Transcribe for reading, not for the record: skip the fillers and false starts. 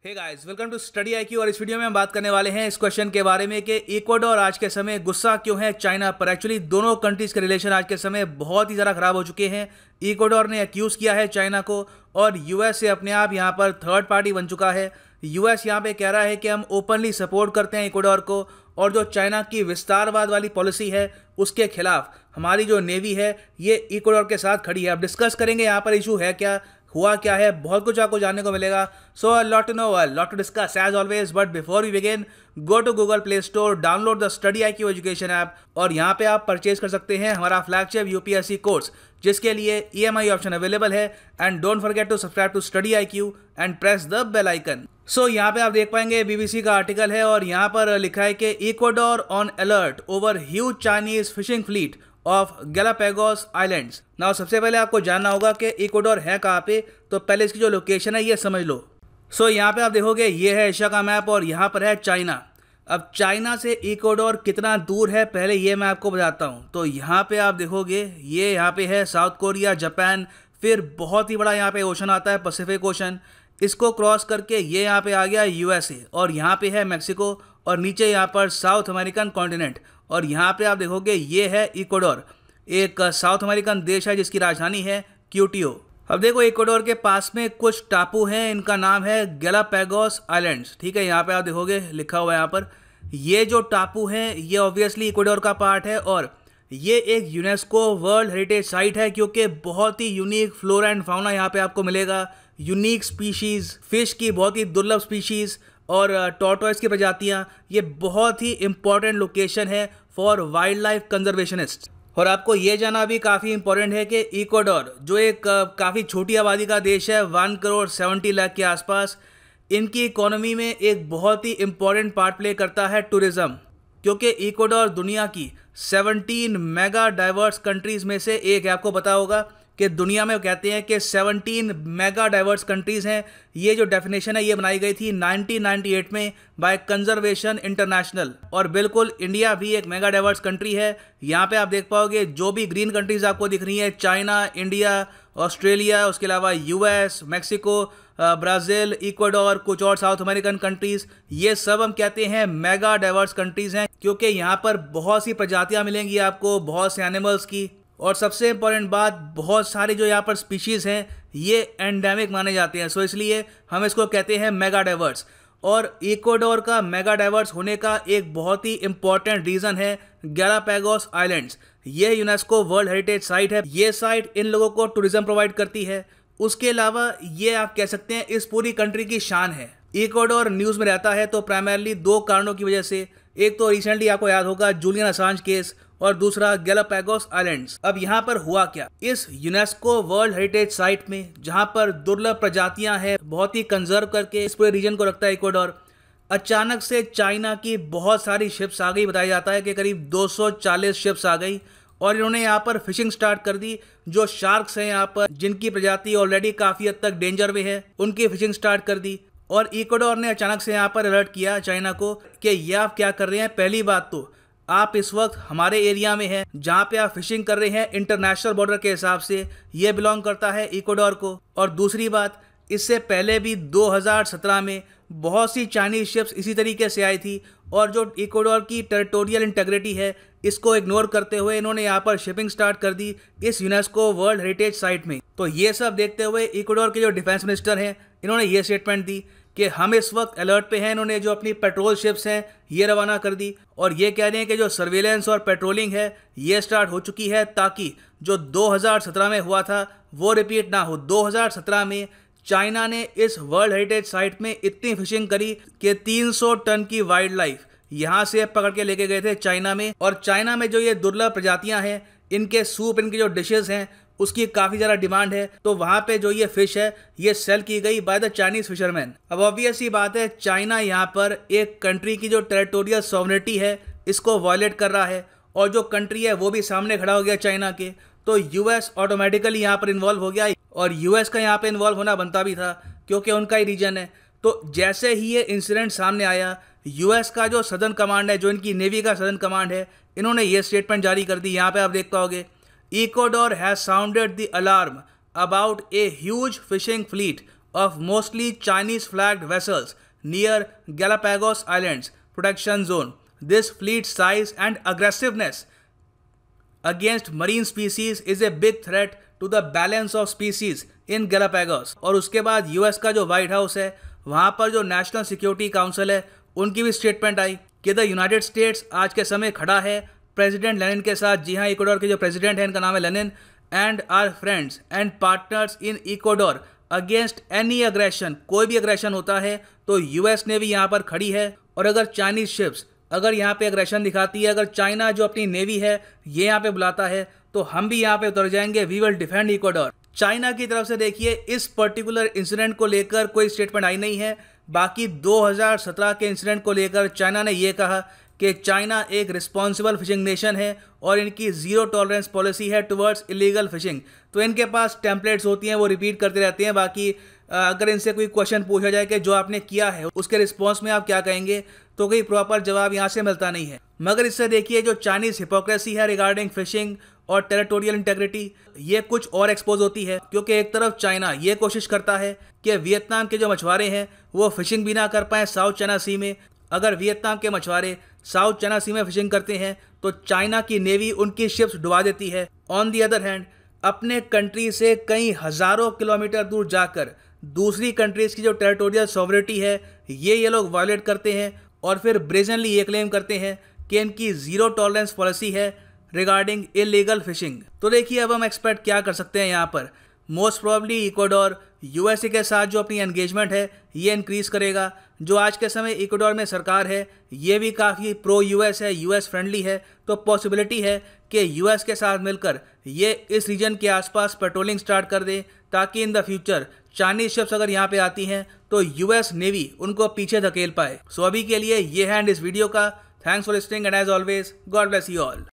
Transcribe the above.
Hey guys, welcome to Study IQ. और इस video में हम बात करने वाले हैं इस क्वेश्चन के बारे में कि इक्वाडोर आज के समय गुस्सा क्यों है चाइना पर। एक्चुअली दोनों कंट्रीज के रिलेशन आज के समय बहुत ही ज़्यादा खराब हो चुके हैं। इक्वाडोर ने अक्यूज़ किया है चाइना को और यूएस से अपने आप यहाँ पर थर्ड पार्टी बन चुका है। यूएस यहाँ पे कह रहा है कि हम ओपनली सपोर्ट करते हैं इक्वाडोर को, और जो चाइना की विस्तारवाद वाली पॉलिसी है उसके खिलाफ हमारी जो नेवी है ये इक्वाडोर के साथ खड़ी है। अब डिस्कस करेंगे यहाँ पर इशू है क्या, हुआ क्या है, बहुत कुछ आपको जानने को मिलेगा। So a lot to know, a lot to discuss as always. But before we begin, go to Google Play Store, download the Study IQ education app और यहाँ पे आप परचेज कर सकते हैं हमारा फ्लैगशिप यूपीएससी कोर्स, जिसके लिए ईएमआई ऑप्शन अवेलेबल है। And don't forget to subscribe to Study IQ and press the bell icon. So यहाँ पे आप देख पाएंगे बीबीसी का आर्टिकल है और यहाँ पर लिखा है कि Ecuador on alert over huge Chinese fishing fleet of Galapagos islands. Now सबसे पहले आपको जानना होगा कि इक्वाडोर है कहाँ पे, तो पहले इसकी जो लोकेशन है ये समझ लो। सो यहाँ पे आप देखोगे ये है एशिया का मैप और यहाँ पर है चाइना। अब चाइना से इक्वाडोर कितना दूर है पहले ये मैं आपको बताता हूँ। तो यहाँ पे आप देखोगे ये यहाँ पे है साउथ कोरिया, जापान, फिर बहुत ही बड़ा यहाँ पे ओशन आता है पैसिफिक ओशन। इसको क्रॉस करके ये यहाँ पे आ गया यूएसए और यहाँ पे है मैक्सिको और नीचे यहाँ पर साउथ अमेरिकन कॉन्टिनेंट। और यहाँ पे आप देखोगे ये है इक्वाडोर, एक साउथ अमेरिकन देश है जिसकी राजधानी है क्यूटियो। अब देखो इक्वाडोर के पास में कुछ टापू हैं, इनका नाम है गैलापागोस आइलैंड्स। ठीक है, यहाँ पे आप देखोगे लिखा हुआ है यहाँ पर। ये जो टापू हैं ये ऑब्वियसली इक्वाडोर का पार्ट है और ये एक यूनेस्को वर्ल्ड हेरिटेज साइट है क्योंकि बहुत ही यूनिक फ्लोरा एंड फाउना यहाँ पे आपको मिलेगा। यूनिक स्पीशीज़, फिश की बहुत ही दुर्लभ स्पीशीज़ और टॉर्टोइस की प्रजातियाँ। ये बहुत ही इंपॉर्टेंट लोकेशन है फॉर वाइल्ड लाइफ कंजर्वेशनिस्ट। और आपको ये जानना भी काफ़ी इंपॉर्टेंट है कि इक्वाडोर जो एक काफ़ी छोटी आबादी का देश है, 1 करोड़ 70 लाख के आसपास, इनकी इकोनॉमी में एक बहुत ही इंपॉर्टेंट पार्ट प्ले करता है टूरिज़्म। क्योंकि इक्वाडोर दुनिया की 17 मेगा डाइवर्स कंट्रीज़ में से एक है। आपको पता होगा कि दुनिया में कहते हैं कि 17 मेगा डाइवर्स कंट्रीज़ हैं। ये जो डेफिनेशन है ये बनाई गई थी 1998 में बाय कंजर्वेशन इंटरनेशनल। और बिल्कुल इंडिया भी एक मेगा डाइवर्स कंट्री है। यहाँ पे आप देख पाओगे जो भी ग्रीन कंट्रीज़ आपको दिख रही हैं, चाइना, इंडिया, ऑस्ट्रेलिया, उसके अलावा यूएस, मैक्सिको, ब्राज़ील, इक्वाडोर, कुछ और साउथ अमेरिकन कंट्रीज़, ये सब हम कहते हैं मेगा डाइवर्स कंट्रीज़ हैं क्योंकि यहाँ पर बहुत सी प्रजातियाँ मिलेंगी आपको, बहुत से एनिमल्स की। और सबसे इम्पॉर्टेंट बात, बहुत सारे जो यहाँ पर स्पीशीज़ हैं ये एंडेमिक माने जाते हैं। सो इसलिए हम इसको कहते हैं मेगा डाइवर्स। और इक्वाडोर का मेगा डाइवर्स होने का एक बहुत ही इंपॉर्टेंट रीज़न है गैलापागोस आइलैंड्स। ये यूनेस्को वर्ल्ड हेरिटेज साइट है। ये साइट इन लोगों को टूरिज्म प्रोवाइड करती है। उसके अलावा ये आप कह सकते हैं इस पूरी कंट्री की शान है। इक्वाडोर न्यूज़ में रहता है तो प्राइमरली दो कारणों की वजह से। एक तो रिसेंटली आपको याद होगा जूलियन असांज केस और दूसरा गैलापागोस आइलैंड्स। अब यहाँ पर हुआ क्या, इस यूनेस्को वर्ल्ड हेरिटेज साइट में जहाँ पर दुर्लभ प्रजातियाँ हैं, बहुत ही कंजर्व करके इस पूरे रीजन को रखता है इक्वाडोर, अचानक से चाइना की बहुत सारी शिप्स आ गई। बताया जाता है कि करीब 240 शिप्स आ गई और इन्होंने यहाँ पर फिशिंग स्टार्ट कर दी। जो शार्क्स हैं यहाँ पर, जिनकी प्रजाति ऑलरेडी काफ़ी हद तक डेंजर में है, उनकी फिशिंग स्टार्ट कर दी। और इक्वाडोर ने अचानक से यहाँ पर अलर्ट किया चाइना को कि ये आप क्या कर रहे हैं। पहली बात तो आप इस वक्त हमारे एरिया में हैं, जहाँ पे आप फिशिंग कर रहे हैं इंटरनेशनल बॉर्डर के हिसाब से ये बिलोंग करता है इक्वाडोर को। और दूसरी बात, इससे पहले भी 2017 में बहुत सी चाइनीज शिप्स इसी तरीके से आई थी और जो इक्वाडोर की टेरिटोरियल इंटेग्रिटी है इसको इग्नोर करते हुए इन्होंने यहाँ पर शिपिंग स्टार्ट कर दी इस यूनेस्को वर्ल्ड हेरिटेज साइट में। तो ये सब देखते हुए इक्वाडोर के जो डिफेंस मिनिस्टर हैं इन्होंने ये स्टेटमेंट दी कि हम इस वक्त अलर्ट पे हैं। इन्होंने जो अपनी पेट्रोल शिप्स हैं ये रवाना कर दी और ये कह रहे हैं कि जो सर्वेलेंस और पेट्रोलिंग है ये स्टार्ट हो चुकी है ताकि जो 2017 में हुआ था वो रिपीट ना हो। 2017 में चाइना ने इस वर्ल्ड हेरिटेज साइट में इतनी फिशिंग करी कि 300 टन की वाइल्ड लाइफ यहाँ से पकड़ के लेके गए थे चाइना में। और चाइना में जो ये दुर्लभ प्रजातियाँ हैं, इनके सूप, इनकी जो डिशेज़ हैं उसकी काफ़ी ज़्यादा डिमांड है। तो वहाँ पे जो ये फ़िश है ये सेल की गई बाय द चाइनीज़ फिशरमैन। अब ऑब्वियस ही बात है, चाइना यहाँ पर एक कंट्री की जो टेरिटोरियल सॉवरेनिटी है इसको वायलेट कर रहा है और जो कंट्री है वो भी सामने खड़ा हो गया चाइना के। तो यूएस ऑटोमेटिकली यहाँ पर इन्वॉल्व हो गया और यूएस का यहाँ पर इन्वॉल्व होना बनता भी था क्योंकि उनका ही रीजन है। तो जैसे ही ये इंसिडेंट सामने आया, यूएस का जो सदर्न कमांड है, जो इनकी नेवी का सदर्न कमांड है, इन्होंने ये स्टेटमेंट जारी कर दी। यहाँ पे आप देख पाओगे, Ecuador has sounded the alarm about a huge fishing fleet of mostly Chinese flagged vessels near Galapagos Islands protection zone. This fleet size and aggressiveness against marine species is a big threat to the balance of species in Galapagos. और उसके बाद US का जो white house है वहाँ पर जो national security council है उनकी भी स्टेटमेंट आई कि द यूनाइटेड स्टेट्स आज के समय खड़ा है प्रेसिडेंट लेनिन के साथ। जी हाँ, इक्वाडोर के जो प्रेसिडेंट हैं इनका नाम है Lenin. And are friends and partners in Ecuador against any aggression. कोई भी अग्रेशन होता है तो यूएस नेवी यहाँ पर खड़ी है। और अगर चाइनीज शिप्स अगर यहाँ पे अग्रेशन दिखाती है, अगर चाइना जो अपनी नेवी है ये यहाँ पे बुलाता है तो हम भी यहाँ पे उतर जाएंगे। We will defend Ecuador. China की तरफ से देखिए इस पर्टिकुलर इंसिडेंट को लेकर कोई स्टेटमेंट आई नहीं है। बाकी 2017 के इंसिडेंट को लेकर चाइना ने ये कहा कि चाइना एक रिस्पॉन्सिबल फिशिंग नेशन है और इनकी जीरो टॉलरेंस पॉलिसी है टुवर्ड्स इलीगल फिशिंग। तो इनके पास टेम्पलेट्स होती हैं, वो रिपीट करते रहते हैं। बाकी अगर इनसे कोई क्वेश्चन पूछा जाए कि जो आपने किया है उसके रिस्पॉन्स में आप क्या कहेंगे, तो कोई प्रॉपर जवाब यहाँ से मिलता नहीं है। मगर इससे देखिए जो चाइनीज हिपोक्रेसी है रिगार्डिंग फिशिंग और टेरिटोरियल इंटेग्रिटी, ये कुछ और एक्सपोज होती है। क्योंकि एक तरफ चाइना ये कोशिश करता है कि वियतनाम के जो मछुआरे हैं वो फिशिंग भी ना कर पाएँ साउथ चाइना सी में। अगर वियतनाम के मछुआरे साउथ चाइना सी में फिशिंग करते हैं तो चाइना की नेवी उनकी शिप्स डुबा देती है। ऑन दी अदर हैंड अपने कंट्री से कई हज़ारों किलोमीटर दूर जाकर दूसरी कंट्रीज़ की जो टेरिटोरियल सॉवरेटी है ये लोग वायलेट करते हैं और फिर ब्रेजनली ये क्लेम करते हैं कि इनकी ज़ीरो टॉलरेंस पॉलिसी है रिगार्डिंग इलीगल फिशिंग। तो देखिए अब हम एक्सपेक्ट क्या कर सकते हैं यहाँ पर। मोस्ट प्रॉब्ली इक्वाडोर यूएसए के साथ जो अपनी एंगेजमेंट है ये इंक्रीज़ करेगा। जो आज के समय इक्वाडोर में सरकार है ये भी काफ़ी प्रो यूएस है, यूएस फ्रेंडली है। तो पॉसिबिलिटी है कि यूएस के साथ मिलकर ये इस रीजन के आसपास पेट्रोलिंग स्टार्ट कर दे ताकि in the future Chinese ships अगर यहाँ पे आती हैं तो यूएस नेवी उनको पीछे धकेल पाए। सो अभी के लिए ये है एंड इस वीडियो का। Thanks for listening and as always God bless you all.